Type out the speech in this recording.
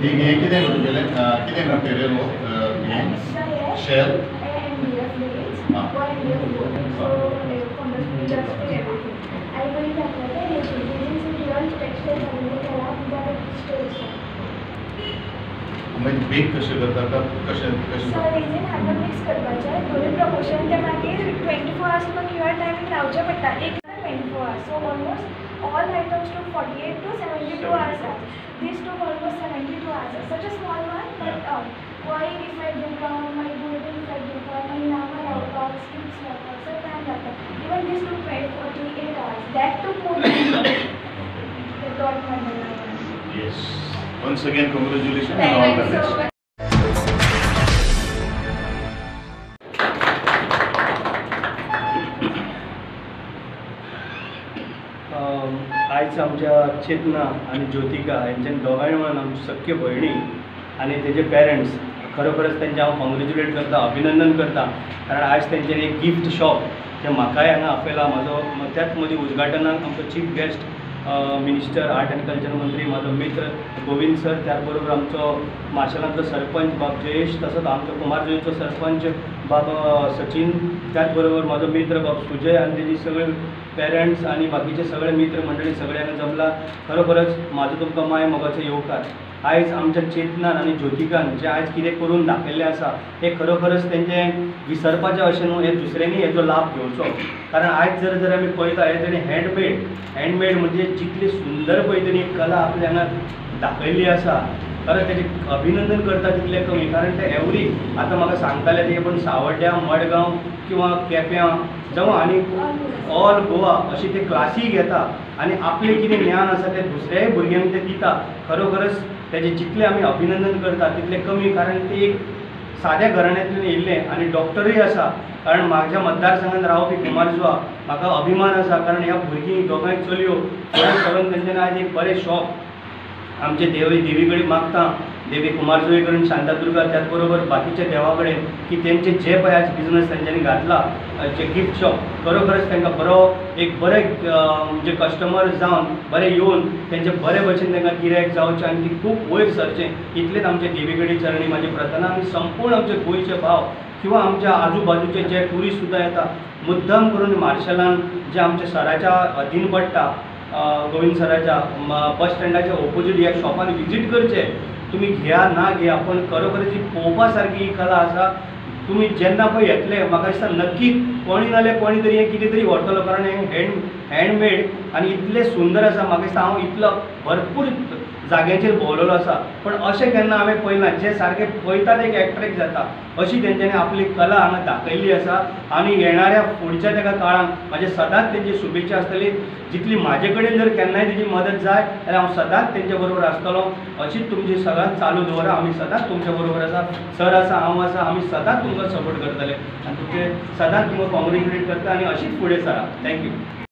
हे कितें तुगेलें कितें मटेरियल हो शेल म्हणजे बेक कशें करता का कशें कशें रेझिन हाडून मिक्स करपाचें दोनूय प्रपोर्शन ते मागीर 24 hours तुका क्यूआर टायमींग लावचें पडटा एक 24 hours so almost all items to 48 to 72 hours these to almost 72 hours such a small one but oil effect दिवपाक मागीर बुलेटिन इफेक्ट दिवपाक मागीर नामां लावपाक स्किप्स लावपाक सो टायम जाता even these to 48 hours that to more dot Yes. Once again, congratulations and all the best. आज आमच्या चेतना आणि ज्योतिका यांच्या दोगांय म्हणून आमची सख्य भयणी आणि तेजे पेरेंट्स खरोखरच त्यांचे हांव कॉंग्रेच्युलेट करता अभिनंदन करता कारण आज तेंच्यांनी एक गिफ्ट शॉप जे म्हाकाय हांगा आपयला म्हाजो त्याच मदीं उद्घाटनाक आमचो chief guest minister art end culture मंत्री म्हाजो मित्र गोविंद सर त्याच बरोबर आमचो माशेलांतलो सरपंच बाब जयेश तसोच आमचो कुमारजुंयचो सरपंच बाब सचिन त्याच बरोबर म्हाजो मित्र बाब सुजय आनी तेजी सगळे पेरेंट्स आनी बाकीचे सगळे मित्र मंडळी सगळे हांगा जमला खरोखरच म्हाजो तुमकां माय मोगाचो येवकार आयज आमच्या चेतनान आनी ज्योतिकान जे आयज कितें करून दाखयल्लें आसा हे खरोखरच तेंचें विसरपाचें अशें न्हू हे दुसऱ्यांनी हेजो लाभ घेवचो कारण आयज जर आमी पळयता हे तेणी हँडमेड म्हणजे जितली सुंदर पळय तेणी कला आपल्या हांगा दाखयल्ली आसा खरें तेजें अभिनंदन करता तितलें कमी कारण ते एवरी आतां म्हाका सांगताले ते पण सावड्ड्या मडगांव किंवा केप्यां जावं आनी ऑल गोवा अशी ते क्लासी घेता आनी आपलें कितें ज्ञान आसा तें दुसऱ्याय भुरग्यांक ते दिता खरोखरच तेजें जितलें आमी अभिनंदन करता तितलें कमी कारण ते एक साद्या घराण्यांतल्यान येयल्लें आनी डॉक्टरूय आसा कारण म्हाज्या मतदारसंघांत रावपी कुमारजुआ म्हाका अभिमान आसा कारण ह्या भुरगीं दोगांय चलयो करून तेंच्यांनी आयज एक बरें शॉप आमचे देवी कडेन मागता देवी कुमारजुई कडेन शांतादुर्गा त्याच बरोबर बाकीच्या देवा कडेन की तेंचे जे पळय आज बिजनस तेंच्यांनी घातला जे गिफ्ट शॉप खरोखरच तांकां बरो एक बरे म्हणजे कस्टमर जावन बरे येवन तेंचे बरे भशेन तांकां गिरायक जावचें आनी ती खूब वयर सरचें इतलेंच आमचे देवी कडेन चरणी म्हाजी प्रार्थना आनी संपूर्ण आमचे गोंयचे भाव किंवा आमच्या आजूबाजूचे जे ट्युरिस्ट सुद्दां येता मुद्दम करून मार्शेलान जे आमच्या सराच्या अधीन पडटा गोविंद सराच्या बस स्टँडाच्या ऑपोजीट ह्या शॉपान विजीट करचे तुमी घेया ना घेया पण खरोखरच ही पळोवपा सारकी ही कला आसा तुमी जेन्ना पळय येतले म्हाका दिसता नक्की कोणी नाल्यार कोणी तरी हें कितें तरी व्हरतलो कारण हें हँडमेड आनी इतलें सुंदर आसा म्हाका दिसता हांव इतलो भरपूर जाग्यांचेर भोंवलोलो आसा पण अशें केन्ना हांवें पळयना जे सारकें पळयतात एक एट्रॅक्ट जाता अशी तेंच्यांनी आपली कला हांगा दाखयल्ली आसा आनी येणाऱ्या फुडच्या तेका काळान म्हाजे सदांच तेंची शुभेच्छा आसतली जितली म्हाजे कडेन जर केन्नाय तेजी मदत जाय जाल्यार हांव सदांच तेंचे बरोबर आसतलो अशीच तुमची सदांच चालू दवरा आमी सदांच तुमच्या बरोबर आसा सर आसा हांव आसा आमी सदांच तुमकां सपोर्ट करतले आनी तुमचे सदांच तुमकां कॉंग्रेच्युलेट करता आनी अशीच फुडें सरा थँक्यू